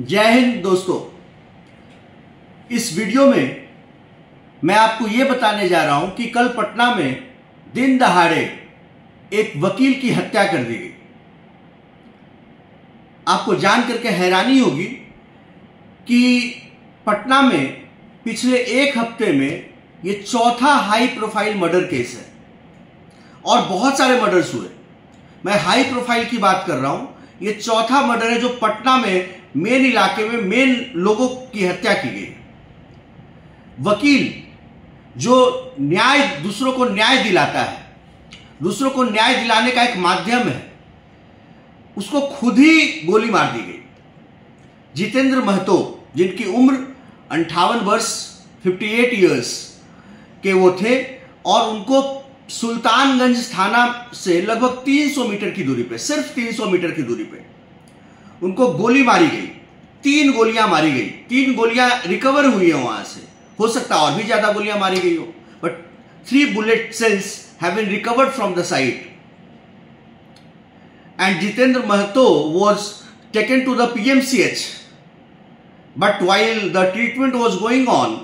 जय हिंद दोस्तों। इस वीडियो में मैं आपको ये बताने जा रहा हूं कि कल पटना में दिन दहाड़े एक वकील की हत्या कर दी गई। आपको जान करके हैरानी होगी कि पटना में पिछले एक हफ्ते में ये चौथा हाई प्रोफाइल मर्डर केस है और बहुत सारे मर्डर्स हुए। मैं हाई प्रोफाइल की बात कर रहा हूं। ये चौथा मर्डर है जो पटना में मेन इलाके में मेन लोगों की हत्या की गई। वकील जो दूसरों को न्याय दिलाता है, दूसरों को न्याय दिलाने का एक माध्यम है, उसको खुद ही गोली मार दी गई। जितेंद्र महतो, जिनकी उम्र 58 वर्ष 58 इयर्स के वो थे और उनको सुल्तानगंज थाना से लगभग 300 मीटर की दूरी पे, सिर्फ 300 मीटर की दूरी पे उनको गोली मारी गई। 3 गोलियां मारी गई। 3 गोलियां रिकवर हुई है वहां से। हो सकता है और भी ज्यादा गोलियां मारी गई हो, but 3 bullet cells have been recovered from the site. And Jitendra Mahato was taken to the PMCH, but while the treatment was going on,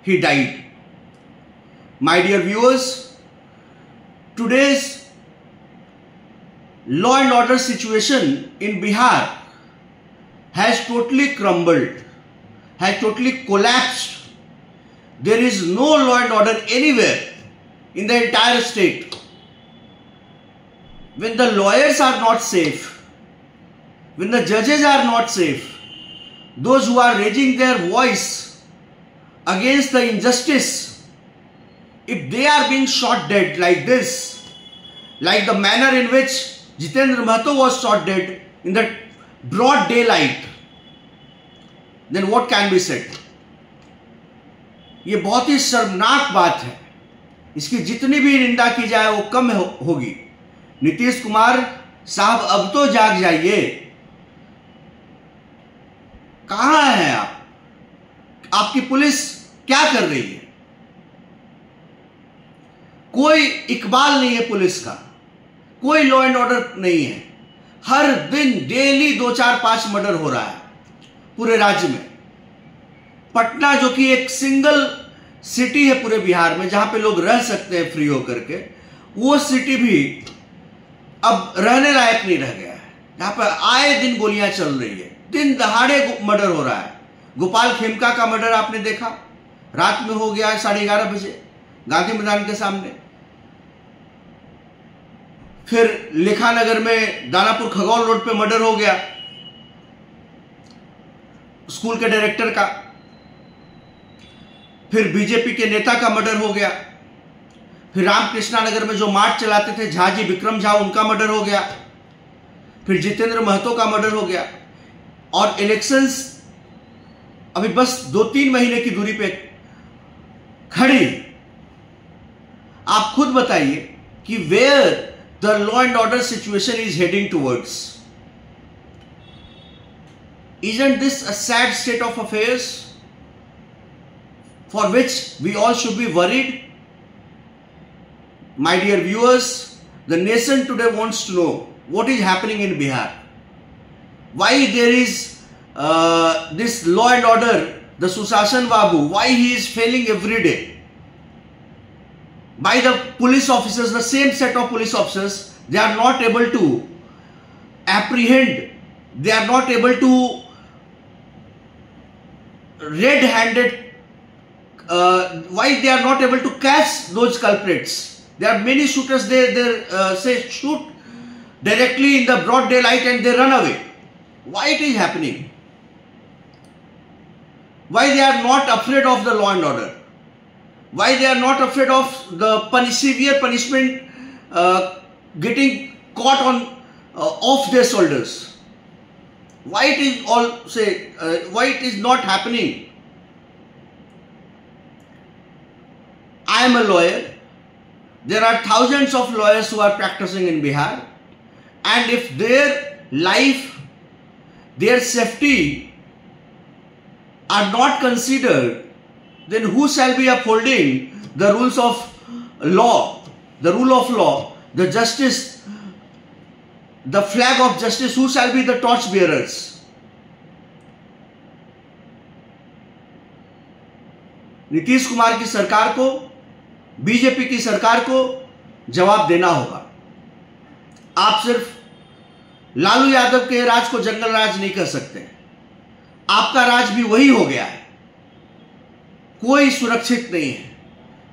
he died. My dear viewers, today's law and order situation in Bihar has totally crumbled, has totally collapsed. There is no law and order anywhere in the entire state. When the lawyers are not safe, when the judges are not safe, those who are raising their voice against the injustice, if they are being shot dead like this, like the manner in which Jitendra Mahato was shot dead in the broad daylight, then what can be said? ये बहुत ही शर्मनाक बात है। इसकी जितनी भी निंदा की जाए वो कम होगी। नीतीश कुमार साहब, अब तो जाग जाइए। कहां हैं आप? आपकी पुलिस क्या कर रही है? कोई इकबाल नहीं है पुलिस का, कोई लॉ एंड ऑर्डर नहीं है। हर दिन डेली 2, 4, 5 मर्डर हो रहा है पूरे राज्य में। पटना जो कि एक सिंगल सिटी है पूरे बिहार में जहां पे लोग रह सकते हैं फ्री होकर के, वो सिटी भी अब रहने लायक नहीं रह गया है। यहां पर आए दिन गोलियां चल रही है, दिन दहाड़े मर्डर हो रहा है। गोपाल खेमका का मर्डर आपने देखा, रात में हो गया 11:30 बजे गांधी मैदान के सामने। फिर लेखानगर में दानापुर खगौल रोड पे मर्डर हो गया स्कूल के डायरेक्टर का। फिर बीजेपी के नेता का मर्डर हो गया। फिर रामकृष्णा नगर में जो मार्च चलाते थे झाजी विक्रम झा, उनका मर्डर हो गया। फिर जितेंद्र महतो का मर्डर हो गया। और इलेक्शंस अभी बस 2-3 महीने की दूरी पे खड़ी। आप खुद बताइए कि where the law and order situation is heading towards. Isn't this a sad state of affairs for which we all should be worried? My dear viewers, the nation today wants to know what is happening in Bihar. Why there is this law and order, the Sushashan Babu, why he is failing every day? By the police officers, the same set of police officers, they are not able to apprehend, they are not able to red-handed, why they are not able to catch those culprits? There are many shooters, they say shoot directly in the broad daylight and they run away. Why it is happening? Why they are not afraid of the law and order? Why they are not afraid of the severe punishment getting caught on off their shoulders? Why it is why it is not happening? I am a lawyer. There are thousands of lawyers who are practicing in Bihar, and if their life, their safety are not considered, then who shall be upholding the rules of law, the rule of law, the justice, the flag of justice? Who shall be the torch bearers? Nitish Kumar की सरकार को, BJP की सरकार को जवाब देना होगा। आप सिर्फ लालू यादव के राज को जंगल राज नहीं कर सकते। आपका राज भी वही हो गया है। कोई सुरक्षित नहीं है।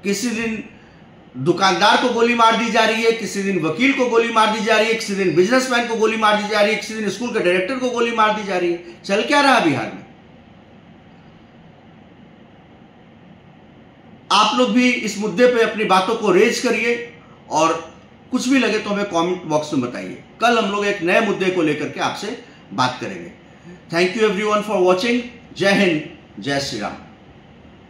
किसी दिन दुकानदार को गोली मार दी जा रही है, किसी दिन वकील को गोली मार दी जा रही है, किसी दिन बिजनेसमैन को गोली मार दी जा रही है, किसी दिन स्कूल के डायरेक्टर को गोली मार दी जा रही है। चल क्या रहा बिहार में? आप लोग भी इस मुद्दे पे अपनी बातों को रेज करिए और कुछ भी लगे तो हमें कमेंट बॉक्स में बताइए। कल हम लोग एक नए मुद्दे को लेकर के आपसे बात करेंगे। Thank you everyone for watching. जय हिंद, जय श्री राम।